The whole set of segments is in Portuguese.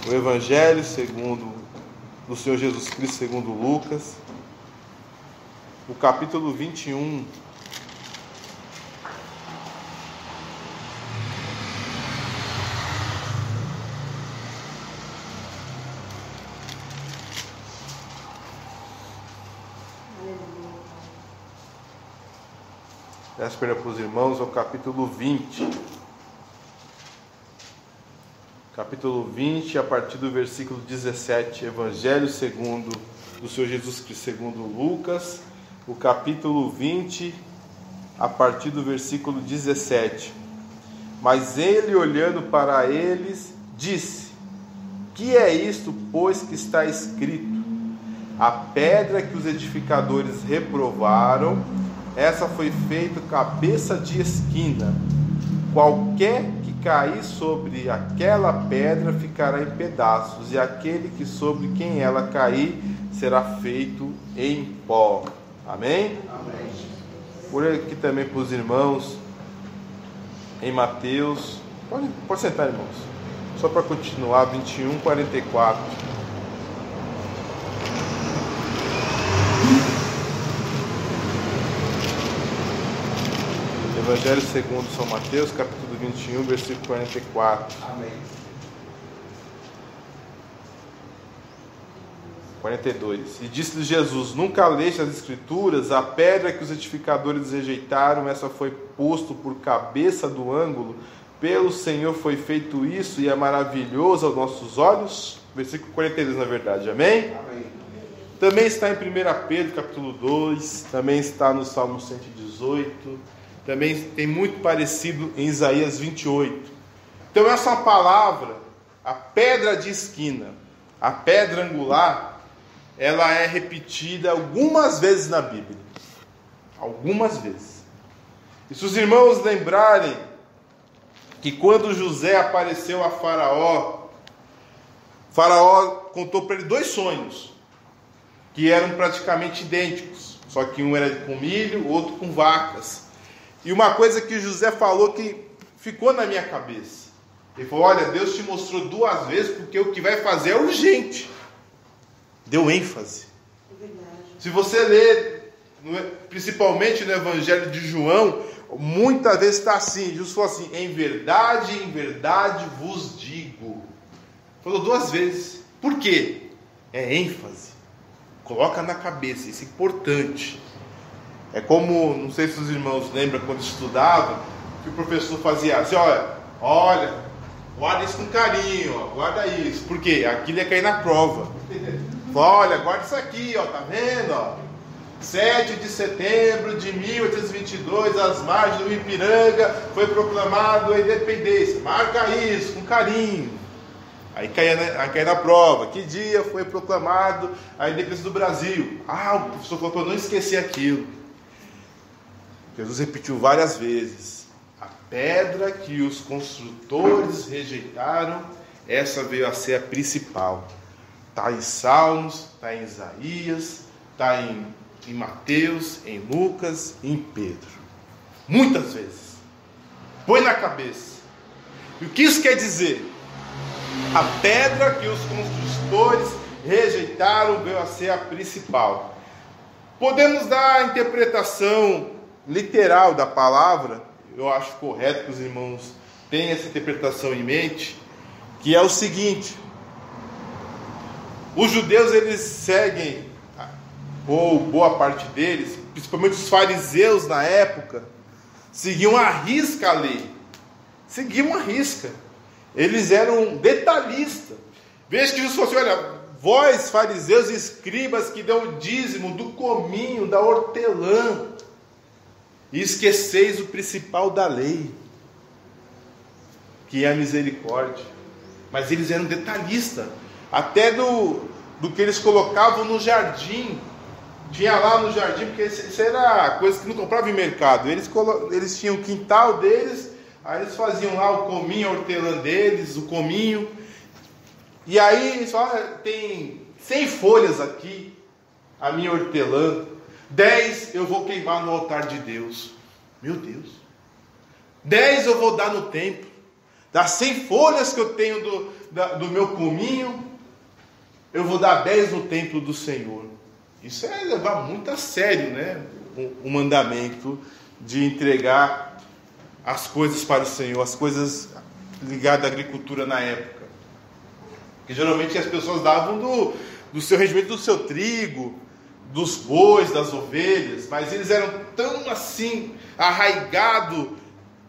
o Evangelho do Senhor Jesus Cristo segundo Lucas, o capítulo 21. Peço perdão para os irmãos, ao capítulo 20. Capítulo 20, a partir do versículo 17. Evangelho do Senhor Jesus Cristo segundo Lucas, o capítulo 20, a partir do versículo 17. Mas ele, olhando para eles, disse: Que é isto, pois, que está escrito? A pedra que os edificadores reprovaram, essa foi feita cabeça de esquina. Qualquer que cair sobre aquela pedra ficará em pedaços, e aquele que sobre quem ela cair será feito em pó. Amém? Amém. Por aqui também para os irmãos, em Mateus. Pode sentar, irmãos. Só para continuar, 21:44. Evangelho segundo São Mateus, capítulo 21, versículo 44. Amém. 42. E disse-lhe Jesus: Nunca leste as Escrituras? A pedra que os edificadores rejeitaram, essa foi posto por cabeça do ângulo. Pelo Senhor foi feito isso, e é maravilhoso aos nossos olhos. Versículo 42, na verdade. Amém? Amém. Também está em 1 Pedro, capítulo 2. Também está no Salmo 118. Também tem muito parecido em Isaías 28. Então essa palavra, a pedra de esquina, a pedra angular, ela é repetida algumas vezes na Bíblia. Algumas vezes. E se os irmãos lembrarem que quando José apareceu a Faraó contou para ele 2 sonhos, que eram praticamente idênticos, só que um era com milho, o outro com vacas. E uma coisa que José falou que ficou na minha cabeça. Ele falou: olha, Deus te mostrou 2 vezes, porque o que vai fazer é urgente. Deu ênfase. É verdade. Se você ler, principalmente no Evangelho de João, muitas vezes está assim. Jesus falou assim: em verdade vos digo. Falou 2 vezes. Por quê? É ênfase. Coloca na cabeça, isso é importante. É como, não sei se os irmãos lembram quando estudavam, que o professor fazia assim: olha, guarda isso com carinho, guarda isso. Por quê? Aquilo ia cair na prova. Olha, guarda isso aqui, tá vendo? 7 de setembro de 1822, às margens do Ipiranga, foi proclamado a independência. Marca isso, com carinho. Aí caía na prova. Que dia foi proclamado a independência do Brasil? O professor falou para eu não esquecer aquilo. Jesus repetiu várias vezes: a pedra que os construtores rejeitaram, essa veio a ser a principal. Está em Salmos, está em Isaías, está em Mateus, em Lucas e em Pedro. Muitas vezes. Põe na cabeça. E o que isso quer dizer? A pedra que os construtores rejeitaram veio a ser a principal. Podemos dar a interpretação literal da palavra. Eu acho correto que os irmãos tenham essa interpretação em mente, que é o seguinte: os judeus, eles seguem, ou boa parte deles, principalmente os fariseus na época, seguiam à risca a lei. Seguiam à risca. Eles eram detalhistas. Veja que Jesus falou assim: olha, vós fariseus e escribas que dão o dízimo do cominho, da hortelã, e esqueceis o principal da lei, que é a misericórdia. Mas eles eram detalhistas, até do que eles colocavam no jardim. Tinha lá no jardim, porque isso era coisa que não comprava em mercado. Eles tinham o quintal deles, aí eles faziam lá o cominho, a hortelã deles, o cominho. E aí eles falaram: tem 100 folhas aqui, a minha hortelã. 10 eu vou queimar no altar de Deus. Meu Deus. 10 eu vou dar no templo. Das 100 folhas que eu tenho do meu cominho, eu vou dar 10 no templo do Senhor. Isso é levar muito a sério, né? O mandamento de entregar as coisas para o Senhor, as coisas ligadas à agricultura na época. Porque geralmente as pessoas davam do seu rendimento do seu trigo, dos bois, das ovelhas, mas eles eram tão assim, arraigados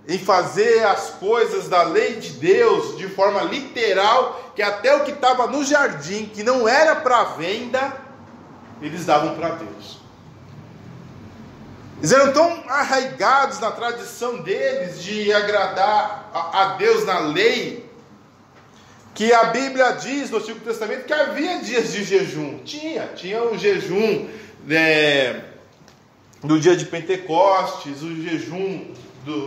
em fazer as coisas da lei de Deus de forma literal, que até o que estava no jardim, que não era para venda, eles davam para Deus. Eles eram tão arraigados na tradição deles de agradar a Deus na lei, que a Bíblia diz no Antigo Testamento que havia dias de jejum. Tinha o jejum do dia de Pentecostes, o jejum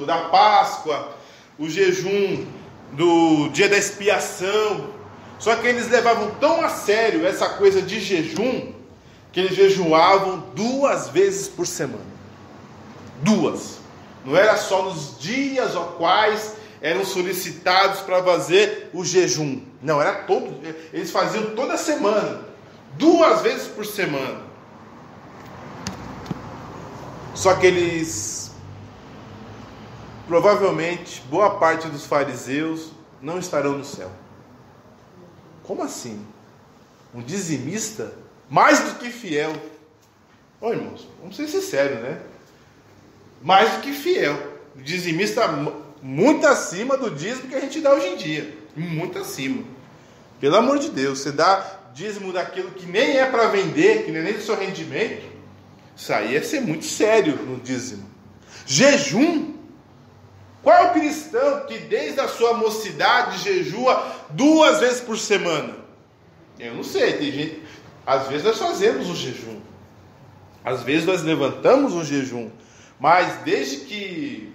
da Páscoa, o jejum do dia da expiação. Só que eles levavam tão a sério essa coisa de jejum, que eles jejuavam 2 vezes por semana. 2. Não era só nos dias aos quais eram solicitados para fazer o jejum. Não, era todo. Eles faziam toda semana. 2 vezes por semana. Só que eles, provavelmente, boa parte dos fariseus não estarão no céu. Como assim? Um dizimista mais do que fiel. Ô irmãos, vamos ser sinceros, né? Mais do que fiel. O dizimista muito acima do dízimo que a gente dá hoje em dia. Muito acima. Pelo amor de Deus, você dá dízimo daquilo que nem é para vender, que nem do seu rendimento. Isso aí é ser muito sério no dízimo. Jejum. Qual é o cristão que desde a sua mocidade jejua 2 vezes por semana? Eu não sei, tem gente. Às vezes nós fazemos o jejum. Às vezes nós levantamos o jejum. Mas desde que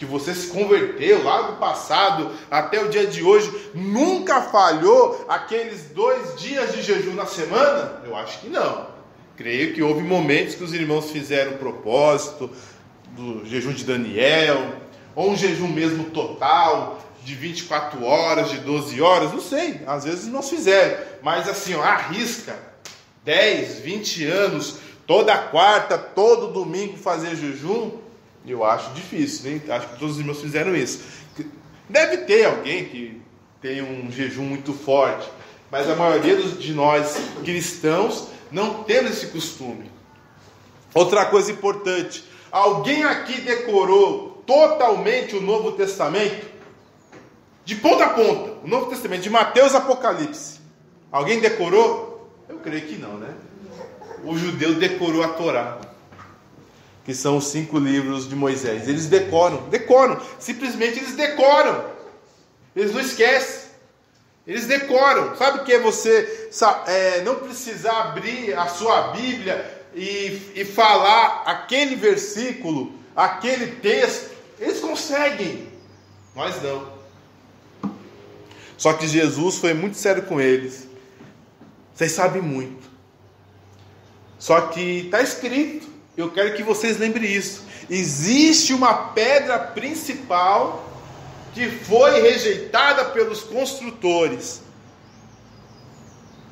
você se converteu lá do passado até o dia de hoje, nunca falhou aqueles 2 dias de jejum na semana? Eu acho que não. Creio que houve momentos que os irmãos fizeram o propósito do jejum de Daniel, ou um jejum mesmo total, de 24 horas, de 12 horas, não sei, às vezes não fizeram, mas assim, arrisca 10, 20 anos, toda quarta, todo domingo fazer jejum, eu acho difícil, hein? Acho que todos os irmãos fizeram isso. Deve ter alguém que tem um jejum muito forte, mas a maioria de nós cristãos não temos esse costume. Outra coisa importante, alguém aqui decorou totalmente o Novo Testamento? De ponta a ponta, o Novo Testamento, de Mateus a Apocalipse. Alguém decorou? Eu creio que não, né? O judeu decorou a Torá, que são os 5 livros de Moisés. Eles decoram, simplesmente eles decoram. Eles não esquecem. Eles decoram. Sabe o que é você não precisar abrir a sua Bíblia e falar aquele versículo, aquele texto? Eles conseguem. Nós não. Só que Jesus foi muito sério com eles. Vocês sabem muito. Só que está escrito. Eu quero que vocês lembrem isso. Existe uma pedra principal que foi rejeitada pelos construtores.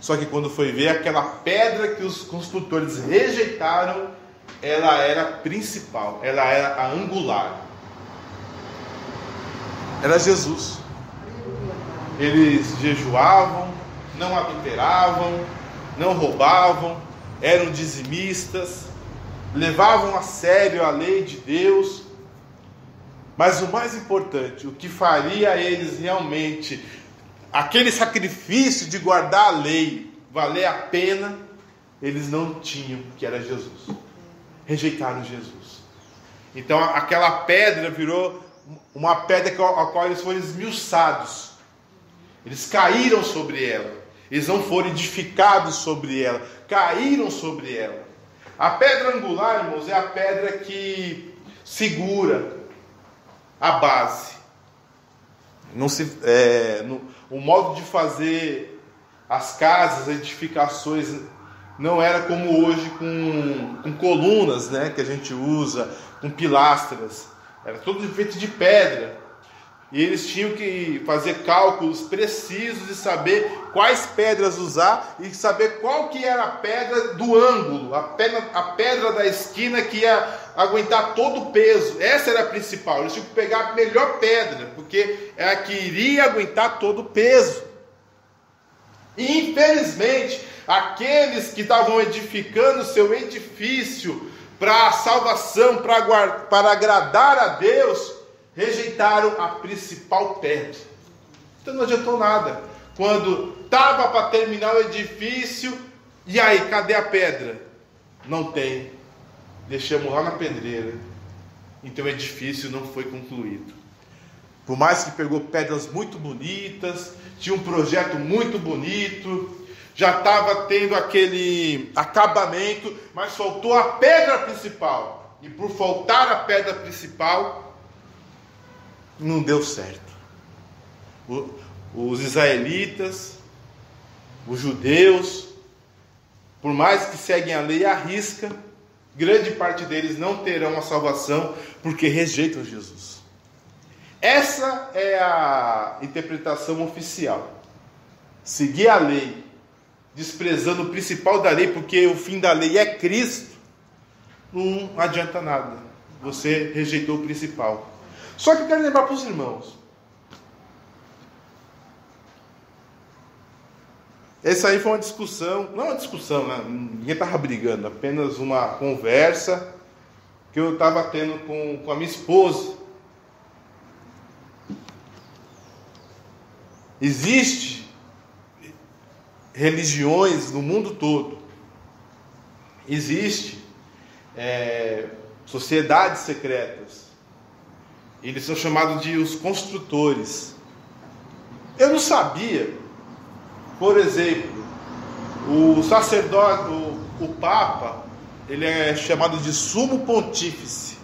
Só que quando foi ver aquela pedra que os construtores rejeitaram, ela era principal, ela era a angular. Era Jesus. Eles jejuavam, não adulteravam, não roubavam, eram dizimistas, levavam a sério a lei de Deus. Mas o mais importante, o que faria eles realmente, aquele sacrifício de guardar a lei, valer a pena, eles não tinham, que era Jesus. Rejeitaram Jesus. Então aquela pedra virou uma pedra a qual eles foram esmiuçados. Eles caíram sobre ela. Eles não foram edificados sobre ela. Caíram sobre ela. A pedra angular, irmãos, é a pedra que segura a base. O modo de fazer as casas, as edificações, não era como hoje com colunas, né, que a gente usa, com pilastras. Era tudo feito de pedra. E eles tinham que fazer cálculos precisos e saber quais pedras usar e saber qual que era a pedra do ângulo, a pedra da esquina que ia aguentar todo o peso. Essa era a principal. Eles tinham que pegar a melhor pedra, porque é a que iria aguentar todo o peso. E infelizmente, aqueles que estavam edificando seu edifício para a salvação, para agradar a Deus, rejeitaram a principal pedra. Então não adiantou nada. Quando estava para terminar o edifício, e aí, cadê a pedra? Não tem. Deixamos lá na pedreira. Então o edifício não foi concluído. Por mais que pegou pedras muito bonitas, tinha um projeto muito bonito, já estava tendo aquele acabamento, mas faltou a pedra principal. E por faltar a pedra principal, não deu certo. Os israelitas, os judeus, por mais que seguem a lei à risca, grande parte deles não terão a salvação porque rejeitam Jesus. Essa é a interpretação oficial. Seguir a lei, desprezando o principal da lei, porque o fim da lei é Cristo, não adianta nada. Você rejeitou o principal. Só que eu quero lembrar para os irmãos. Essa aí foi uma discussão, não uma discussão, né? Ninguém estava brigando, apenas uma conversa que eu estava tendo com a minha esposa. Existem religiões no mundo todo, existem sociedades secretas, eles são chamados de os construtores. Eu não sabia, por exemplo, o sacerdote, o Papa, ele é chamado de sumo pontífice.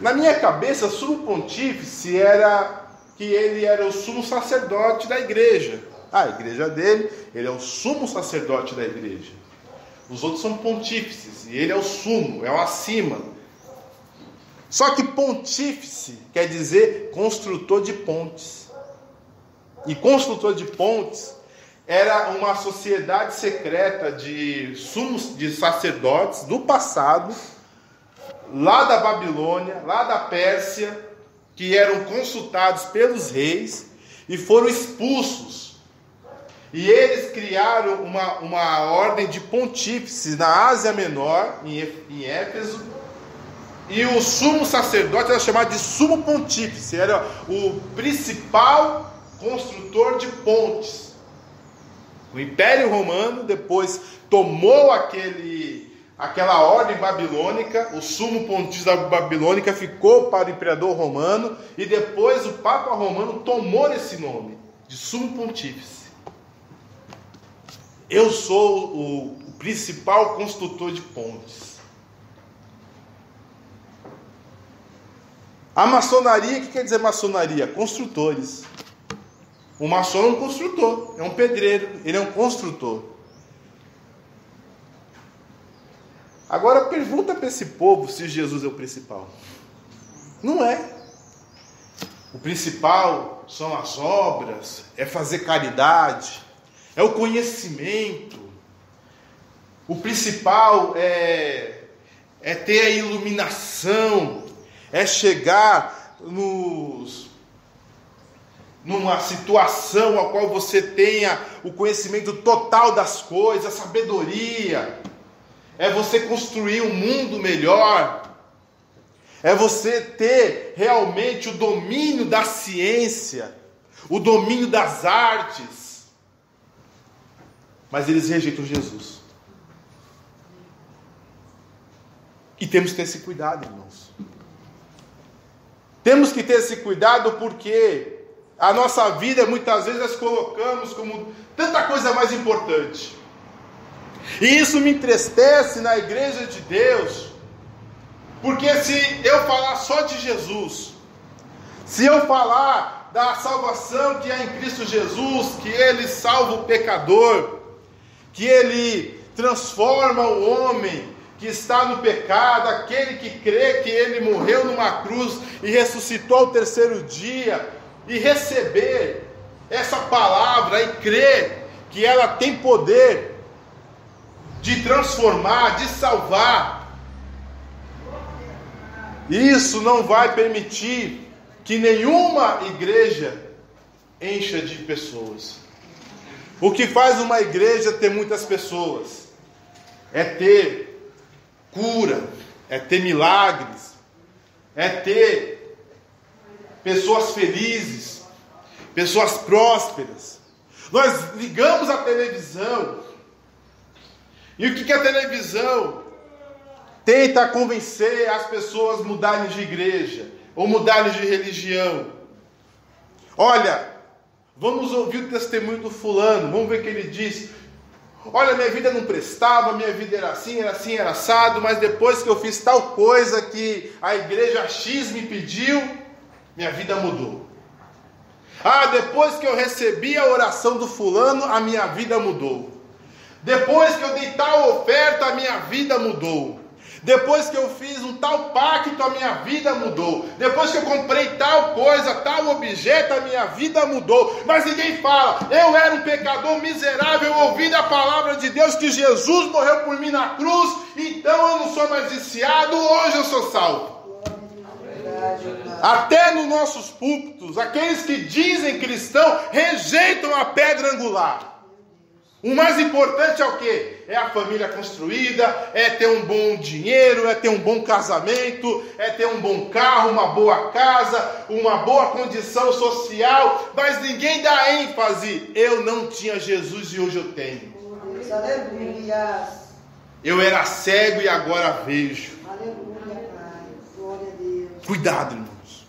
Na minha cabeça, sumo pontífice era que ele era o sumo sacerdote da igreja. A igreja dele, ele é o sumo sacerdote da igreja. Os outros são pontífices, e ele é o sumo, é o acima. Só que pontífice quer dizer construtor de pontes. E construtor de pontes era uma sociedade secreta de sumos, de sacerdotes do passado, lá da Babilônia, lá da Pérsia, que eram consultados pelos reis e foram expulsos. E eles criaram uma ordem de pontífices na Ásia Menor, em Éfeso, e o sumo sacerdote era chamado de sumo pontífice, era o principal construtor de pontes. O Império Romano depois tomou aquela ordem babilônica, o sumo pontífice da babilônica ficou para o imperador romano, e depois o Papa Romano tomou esse nome, de sumo pontífice. Eu sou o principal construtor de pontes. A maçonaria, o que quer dizer maçonaria? Construtores. O maçom é um construtor, é um pedreiro, ele é um construtor. Agora pergunta para esse povo se Jesus é o principal. Não é. O principal são as obras, é fazer caridade, é o conhecimento. O principal é ter a iluminação, é chegar numa situação a qual você tenha o conhecimento total das coisas, a sabedoria. É você construir um mundo melhor. É você ter realmente o domínio da ciência, o domínio das artes. Mas eles rejeitam Jesus. E temos que ter esse cuidado, irmãos. Temos que ter esse cuidado porque a nossa vida, muitas vezes, nós colocamos como tanta coisa mais importante. E isso me entristece na igreja de Deus, porque se eu falar só de Jesus, se eu falar da salvação que é em Cristo Jesus, que Ele salva o pecador, que Ele transforma o homem, que está no pecado, aquele que crê que Ele morreu numa cruz e ressuscitou ao terceiro dia, e receber essa palavra e crer que ela tem poder de transformar, de salvar, isso não vai permitir que nenhuma igreja encha de pessoas. O que faz uma igreja ter muitas pessoas é ter cura, é ter milagres, é ter pessoas felizes, pessoas prósperas. Nós ligamos a televisão, e o que a televisão tenta convencer as pessoas a mudarem de igreja, ou mudarem de religião? Olha, vamos ouvir o testemunho do fulano, vamos ver o que ele diz. Olha, minha vida não prestava, minha vida era assim, era assado, mas depois que eu fiz tal coisa que a igreja X me pediu, minha vida mudou. Ah, depois que eu recebi a oração do fulano, a minha vida mudou. Depois que eu dei tal oferta, a minha vida mudou. Depois que eu fiz um tal pacto, a minha vida mudou. Depois que eu comprei tal coisa, tal objeto, a minha vida mudou. Mas ninguém fala, eu era um pecador miserável, eu ouvi da palavra de Deus que Jesus morreu por mim na cruz, então eu não sou mais viciado, hoje eu sou salvo. Até nos nossos púlpitos, aqueles que dizem cristão, rejeitam a pedra angular. O mais importante é o quê? É a família construída, é ter um bom dinheiro, é ter um bom casamento, é ter um bom carro, uma boa casa, uma boa condição social, mas ninguém dá ênfase. Eu não tinha Jesus e hoje eu tenho. Aleluia. Eu era cego e agora vejo. Aleluia, Pai. Glória a Deus. Cuidado, irmãos.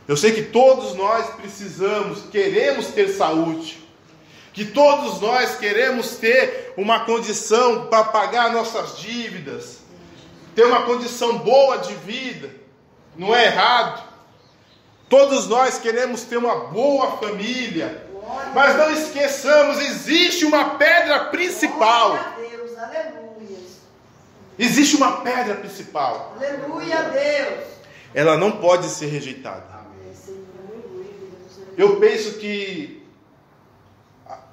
Eu sei que todos nós precisamos, queremos ter saúde. Que todos nós queremos ter uma condição para pagar nossas dívidas, ter uma condição boa de vida, não é errado. Todos nós queremos ter uma boa família, mas não esqueçamos, existe uma pedra principal. Glória a Deus, aleluia. Existe uma pedra principal. Aleluia a Deus. Ela não pode ser rejeitada. Eu penso que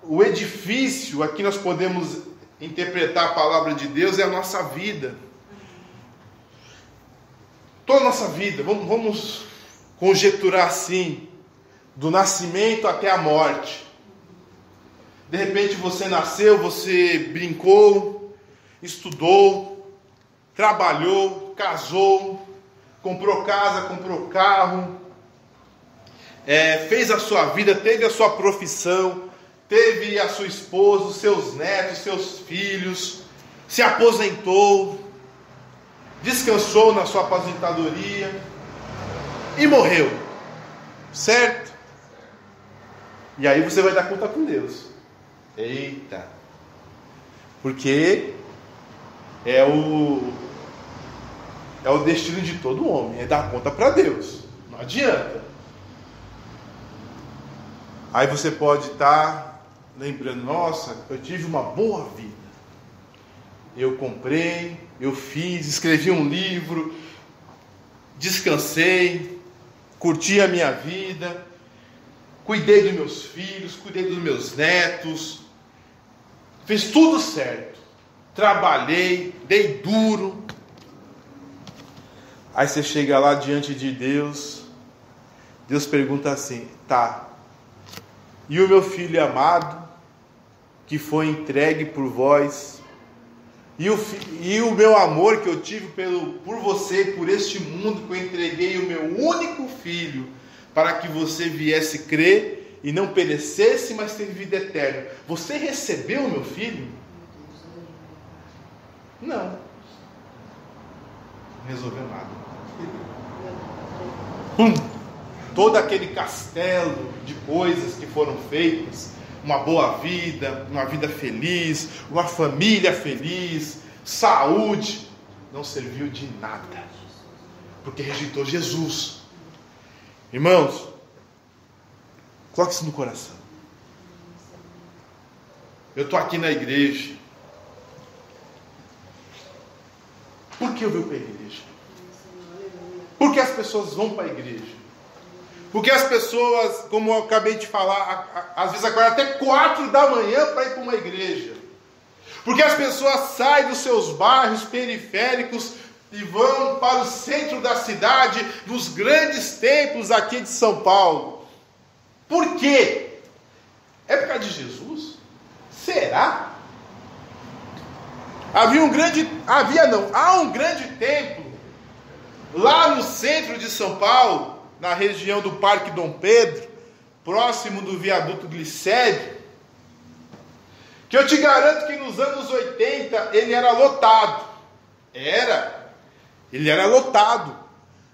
o edifício, aqui nós podemos interpretar a palavra de Deus, é a nossa vida. Toda a nossa vida, vamos conjecturar assim, do nascimento até a morte. De repente você nasceu, você brincou, estudou, trabalhou, casou, comprou casa, comprou carro, fez a sua vida, teve a sua profissão, teve a sua esposa, os seus netos, seus filhos, se aposentou, descansou na sua aposentadoria e morreu, certo? E aí você vai dar conta com Deus. Eita! Porque é o destino de todo homem, é dar conta para Deus. Não adianta. Aí você pode estar lembrando, nossa, eu tive uma boa vida. Eu comprei, eu fiz, escrevi um livro, descansei, curti a minha vida, cuidei dos meus filhos, cuidei dos meus netos, fiz tudo certo, trabalhei, dei duro. Aí você chega lá diante de Deus, Deus pergunta assim, tá, e o meu filho amado, que foi entregue por vós, e o meu amor que eu tive por você, por este mundo, que eu entreguei o meu único filho, para que você viesse crer e não perecesse, mas ter vida eterna. Você recebeu o meu filho? Não. Não resolveu nada. Todo aquele castelo de coisas que foram feitas, uma boa vida, uma vida feliz, uma família feliz, saúde, não serviu de nada, porque rejeitou Jesus. Irmãos, coloque isso no coração. Eu estou aqui na igreja, Por que eu vim para a igreja? Por que as pessoas vão para a igreja? Porque as pessoas, como eu acabei de falar, às vezes acordam até 4 da manhã para ir para uma igreja. Porque as pessoas saem dos seus bairros periféricos e vão para o centro da cidade, nos grandes templos aqui de São Paulo. Por quê? É por causa de Jesus? Será? Há um grande templo lá no centro de São Paulo, na região do Parque Dom Pedro, próximo do viaduto Glicério, que eu te garanto que nos anos 80 ele era lotado. Ele era lotado.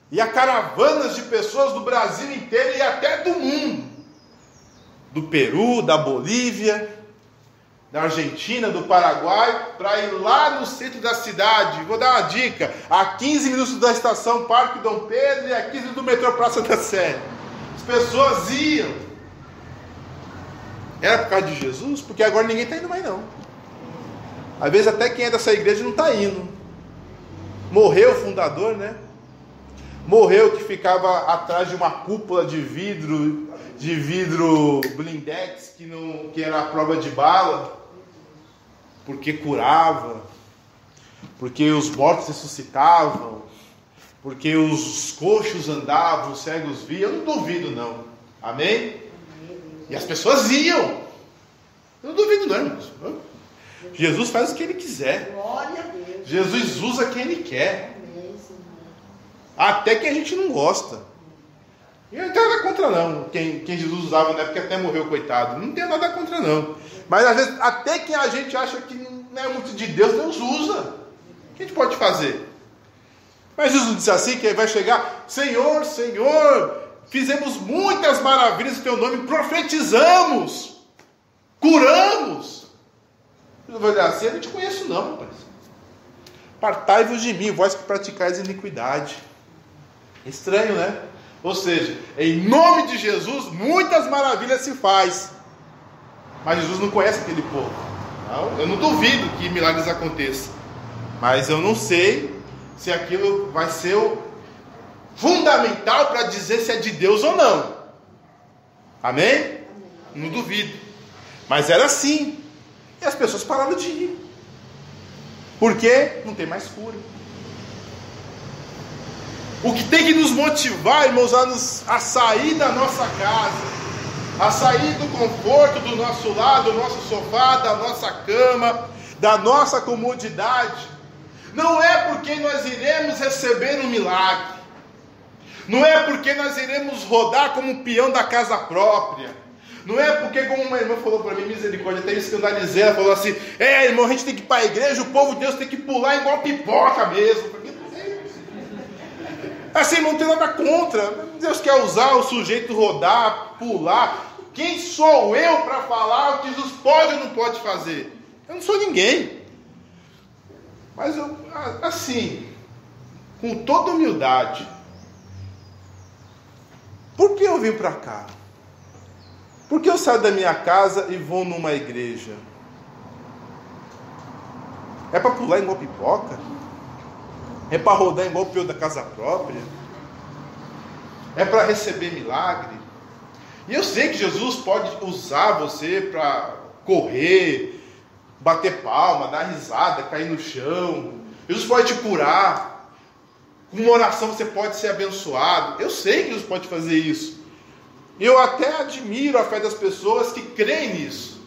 E há caravanas de pessoas do Brasil inteiro e até do mundo. Do Peru, da Bolívia, da Argentina, do Paraguai, para ir lá no centro da cidade. Vou dar uma dica: a 15 minutos da estação Parque Dom Pedro e a 15 minutos do metrô Praça da Sé. As pessoas iam. Era por causa de Jesus? Porque agora ninguém está indo mais não. Às vezes até quem é dessa igreja não está indo. Morreu o fundador, né? Morreu que ficava atrás de uma cúpula de vidro blindex, que era a prova de bala, porque curava, porque os mortos ressuscitavam, porque os coxos andavam, os cegos viam. Eu não duvido não, amém? E as pessoas iam. Eu não duvido não, irmãos. Jesus faz o que ele quiser. Glória a Deus. Jesus usa quem ele quer. Amém, Senhor. Até que a gente não gosta. E eu não tenho nada contra não. Quem Jesus usava na época até morreu, coitado. Não tenho nada contra não. Mas às vezes, até quem a gente acha que não é muito de Deus, Deus usa. O que a gente pode fazer? Mas Jesus disse assim, que vai chegar: Senhor, Senhor, fizemos muitas maravilhas em teu nome, profetizamos, curamos. Jesus vai dizer assim: eu não te conheço não, rapaz. Partai-vos de mim, vós que praticais iniquidade. Estranho, né? Ou seja, em nome de Jesus, muitas maravilhas se faz. Mas Jesus não conhece aquele povo. Não, eu não duvido que milagres aconteçam. Mas eu não sei se aquilo vai ser o fundamental para dizer se é de Deus ou não. Amém? Amém. Não duvido. Mas era assim. E as pessoas pararam de ir. Porque não tem mais cura. O que tem que nos motivar, irmãos, a sair da nossa casa, a sair do conforto do nosso lar, do nosso sofá, da nossa cama, da nossa comodidade, não é porque nós iremos receber um milagre, não é porque nós iremos rodar como um peão da casa própria, não é porque, como uma irmã falou para mim, misericórdia, até me escandalizei, ela falou assim: irmão, a gente tem que ir para a igreja, o povo de Deus tem que pular igual pipoca mesmo. Assim, não tem nada contra. Deus quer usar o sujeito rodar, pular. Quem sou eu para falar o que Jesus pode ou não pode fazer? Eu não sou ninguém. Mas eu, assim, com toda humildade, por que eu vim para cá? Por que eu saio da minha casa e vou numa igreja? É para pular igual pipoca? É para rodar igual o peão da casa própria? É para receber milagre? E eu sei que Jesus pode usar você para correr, bater palma, dar risada, cair no chão. Jesus pode te curar. Com uma oração você pode ser abençoado. Eu sei que Jesus pode fazer isso. E eu até admiro a fé das pessoas que creem nisso.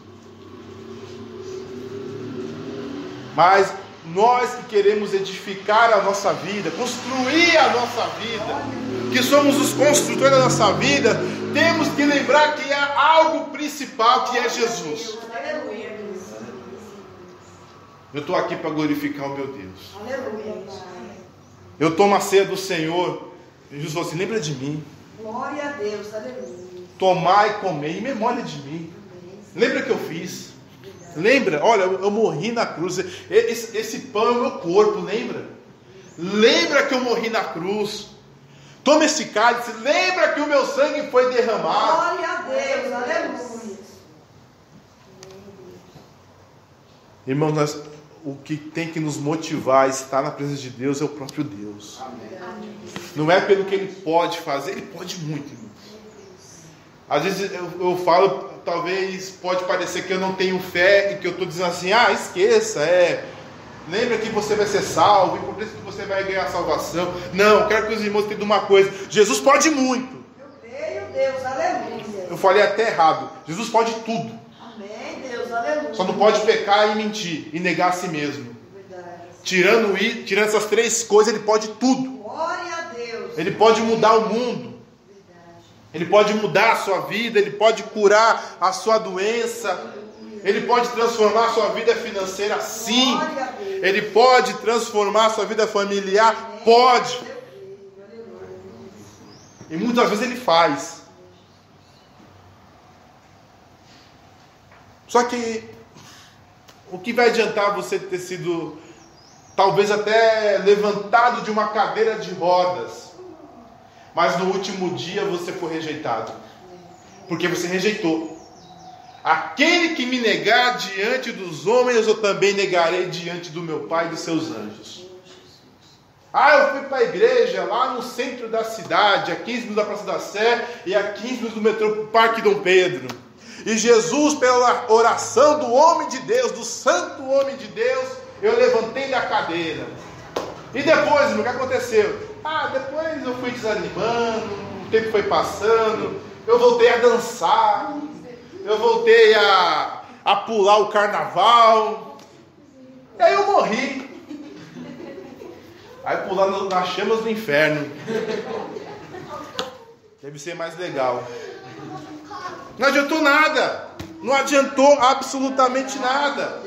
Mas nós que queremos edificar a nossa vida, construir a nossa vida, que somos os construtores da nossa vida, temos que lembrar que há algo principal, que é Jesus. Aleluia. Eu estou aqui para glorificar o meu Deus. Aleluia. Eu tomo a ceia do Senhor. Jesus falou assim: lembra de mim. Glória a Deus. Aleluia. Tomar e comer, em memória de mim. Lembra que eu fiz? Lembra? Olha, eu morri na cruz. Esse pão é o meu corpo, lembra? Lembra que eu morri na cruz. Toma esse cálice. Lembra que o meu sangue foi derramado. Glória a Deus. Aleluia. Irmãos, o que tem que nos motivar a estar na presença de Deus é o próprio Deus. Não é pelo que Ele pode fazer, Ele pode muito, irmãos. Às vezes eu falo, talvez pode parecer que eu não tenho fé e que eu estou dizendo assim, esqueça, lembra que você vai ser salvo, e por isso que você vai ganhar a salvação. Não, eu quero que os irmãos entendam uma coisa, Jesus pode muito. Eu creio, Deus, aleluia. Eu falei até errado, Jesus pode tudo. Amém, Deus, aleluia. Só não pode pecar e mentir, e negar a si mesmo. Verdade. Tirando essas três coisas, Ele pode tudo. Glória a Deus. Ele pode mudar o mundo. Verdade. Ele pode mudar a sua vida. Ele pode curar a sua doença. Ele pode transformar a sua vida financeira, sim. Glória a Deus. Ele pode transformar a sua vida familiar, pode. E muitas vezes Ele faz. Só que o que vai adiantar você ter sido talvez até levantado de uma cadeira de rodas, mas no último dia você foi rejeitado, porque você rejeitou. Aquele que me negar diante dos homens, eu também negarei diante do meu Pai e dos seus anjos. Eu fui para a igreja lá no centro da cidade, a 15 minutos da Praça da Sé e a 15 minutos do metrô Parque Dom Pedro. E Jesus, pela oração do homem de Deus, do santo homem de Deus, eu levantei da cadeira. E depois, o que aconteceu? Depois eu fui desanimando, o tempo foi passando, eu voltei a dançar, eu voltei a pular o carnaval, e aí eu morri. Aí pular nas chamas do inferno. Deve ser mais legal. Não adiantou nada. Não adiantou absolutamente nada.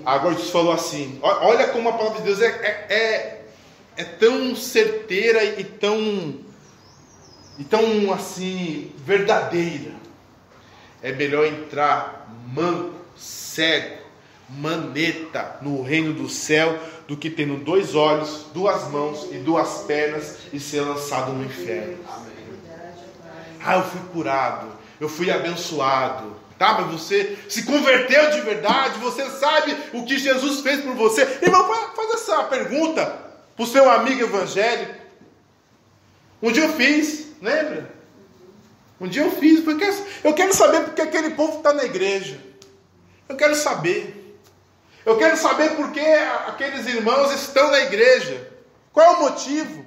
Agora Jesus falou assim, olha como a palavra de Deus é tão certeira e tão assim, verdadeira. É melhor entrar manco, cego, maneta no reino do céu do que tendo 2 olhos, 2 mãos e 2 pernas e ser lançado no inferno. Eu fui curado, eu fui abençoado. Mas você se converteu de verdade, você sabe o que Jesus fez por você. Irmão, faz essa pergunta para o seu amigo evangélico. Um dia eu fiz, lembra? Um dia eu fiz, porque eu quero saber porque aquele povo está na igreja. Eu quero saber. Eu quero saber porque aqueles irmãos estão na igreja. Qual é o motivo?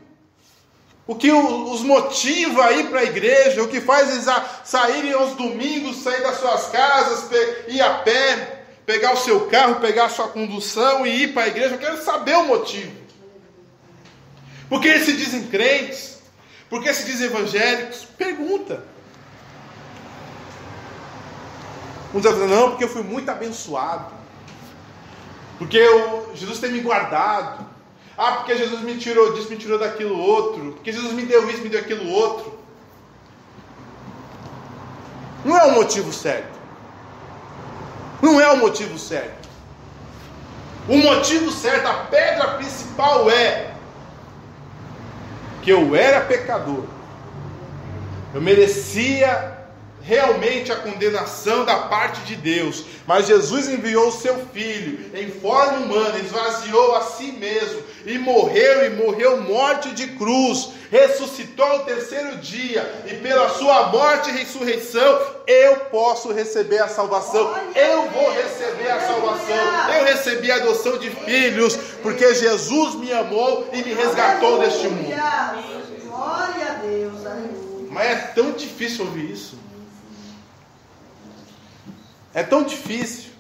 O que os motiva a ir para a igreja, o que faz eles saírem aos domingos, sair das suas casas, ir a pé, pegar o seu carro, pegar a sua condução e ir para a igreja. Eu quero saber o motivo. Porque eles se dizem crentes, porque se dizem evangélicos. Pergunta. Uns dizem, não, porque eu fui muito abençoado, porque Jesus tem me guardado. Porque Jesus me tirou disso, me tirou daquilo outro. Porque Jesus me deu isso, me deu aquilo outro. Não é o motivo certo. Não é o motivo certo. O motivo certo, a pedra principal é que eu era pecador. Eu merecia realmente a condenação da parte de Deus, mas Jesus enviou o seu Filho em forma humana, esvaziou a si mesmo e morreu morte de cruz, ressuscitou ao 3º dia, e pela sua morte e ressurreição eu posso receber a salvação. Eu vou receber a salvação. Eu recebi a adoção de filhos, porque Jesus me amou e me resgatou deste mundo. Glória a Deus, aleluia. Mas é tão difícil ouvir isso. É tão difícil.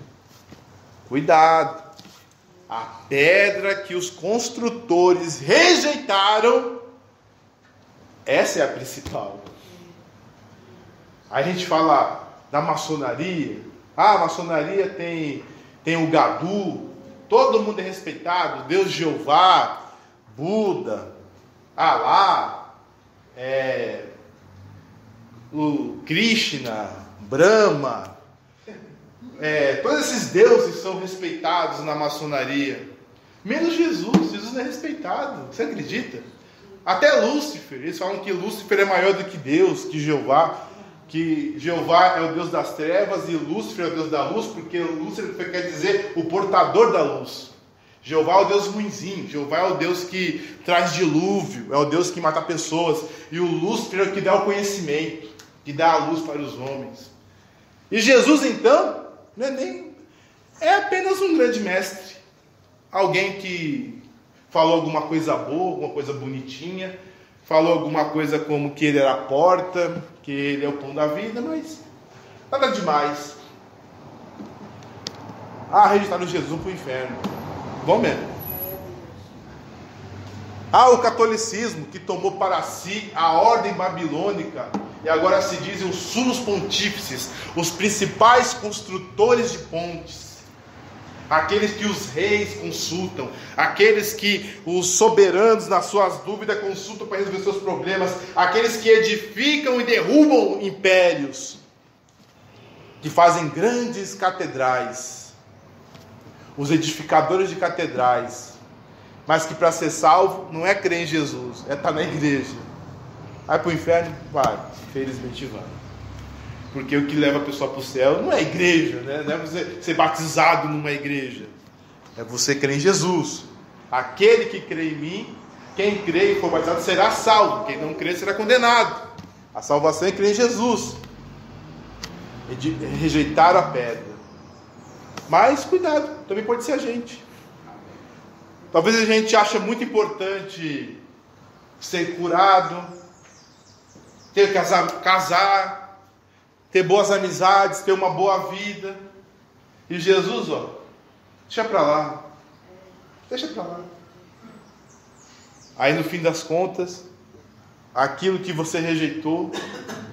Cuidado. A pedra que os construtores rejeitaram, essa é a principal. Aí a gente fala da maçonaria. A maçonaria tem o Gadu. Todo mundo é respeitado. Deus Jeová, Buda, Alá, o Krishna, Brahma. Todos esses deuses são respeitados na maçonaria, menos Jesus. Jesus não é respeitado, você acredita? Até Lúcifer, eles falam que Lúcifer é maior do que Deus, que Jeová, que Jeová é o Deus das trevas e Lúcifer é o Deus da luz, porque Lúcifer quer dizer o portador da luz. Jeová é o Deus ruinzinho, Jeová é o Deus que traz dilúvio, é o Deus que mata pessoas, e o Lúcifer é o que dá o conhecimento, que dá a luz para os homens. E Jesus, então, é apenas um grande mestre, alguém que falou alguma coisa boa, alguma coisa bonitinha, falou alguma coisa como que ele era a porta, que ele é o pão da vida, mas nada demais. Rejeitaram Jesus para o inferno. Bom mesmo. O catolicismo, que tomou para si a ordem babilônica, e agora se dizem os sumos pontífices, os principais construtores de pontes, aqueles que os reis consultam, aqueles que os soberanos nas suas dúvidas consultam para resolver seus problemas, aqueles que edificam e derrubam impérios, que fazem grandes catedrais, os edificadores de catedrais, mas que para ser salvo não é crer em Jesus, é estar na igreja. Vai para o inferno? Vai, felizmente vai. Porque o que leva a pessoa para o céu não é a igreja, né? Não é você ser batizado numa igreja. É você crer em Jesus. Aquele que crê em mim, quem crê e for batizado será salvo. Quem não crê será condenado. A salvação é crer em Jesus. Rejeitaram a pedra. Mas cuidado, também pode ser a gente. Talvez a gente ache muito importante ser curado, ter que casar, ter boas amizades, ter uma boa vida. E Jesus, deixa para lá. Deixa para lá. Aí no fim das contas, aquilo que você rejeitou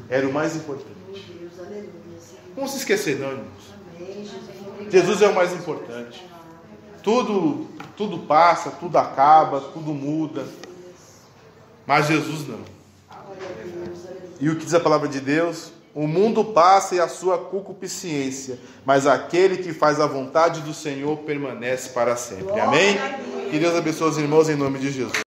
era o mais importante. Não se esquecer não, irmãos. Jesus é o mais importante. Tudo passa, tudo acaba, tudo muda. Mas Jesus não. E o que diz a palavra de Deus? O mundo passa e a sua concupiscência, mas aquele que faz a vontade do Senhor permanece para sempre. Amém? Que Deus abençoe os irmãos em nome de Jesus.